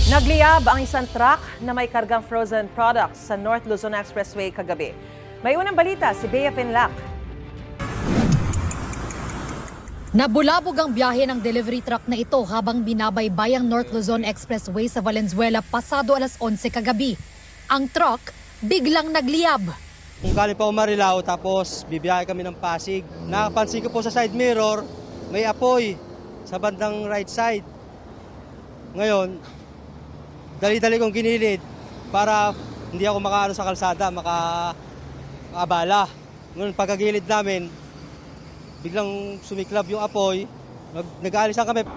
Nagliyab ang isang truck na may kargang frozen products sa North Luzon Expressway kagabi. May unang balita si Bea Pinlac. Nabulabog ang biyahe ng delivery truck na ito habang binabaybay ang North Luzon Expressway sa Valenzuela pasado alas 11 kagabi. Ang truck biglang nagliyab. Kung galing pa Marilao tapos bibiyahe kami ng Pasig, nakapansin ko po sa side mirror may apoy sa bandang right side. Ngayon, dali-dali kong ginilid para hindi ako makaano sa kalsada, makaabala. Ngayon, pagkagilid namin, biglang sumiklab yung apoy, nag-aalisan kami.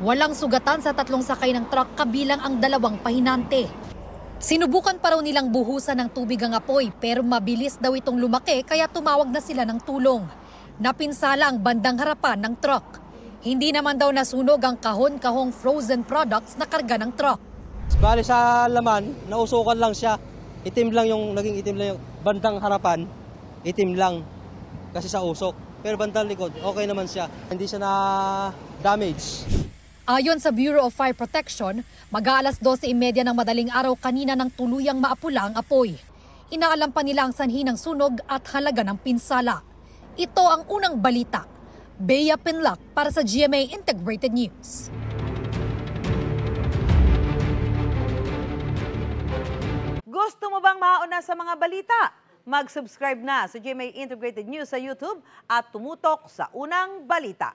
Walang sugatan sa tatlong sakay ng truck kabilang ang dalawang pahinante. Sinubukan pa raw nilang buhusan ng tubig ang apoy pero mabilis daw itong lumaki kaya tumawag na sila ng tulong. Napinsala ang bandang harapan ng truck. Hindi naman daw nasunog ang kahon-kahong frozen products na karga ng truck. Bali sa laman, nausukan lang siya. Naging itim lang yung bandang harapan, itim lang kasi sa usok. Pero bandang likod, okay naman siya. Hindi siya na-damage. Ayon sa Bureau of Fire Protection, mag-aalas 12:30 ng madaling araw kanina nang tuluyang maapula ang apoy. Inaalam pa nila ang sanhi ng sunog at halaga ng pinsala. Ito ang unang balita. Bea Pinlac para sa GMA Integrated News. Gusto mo bang mauna sa mga balita? Mag-subscribe na sa GMA Integrated News sa YouTube at tumutok sa unang balita.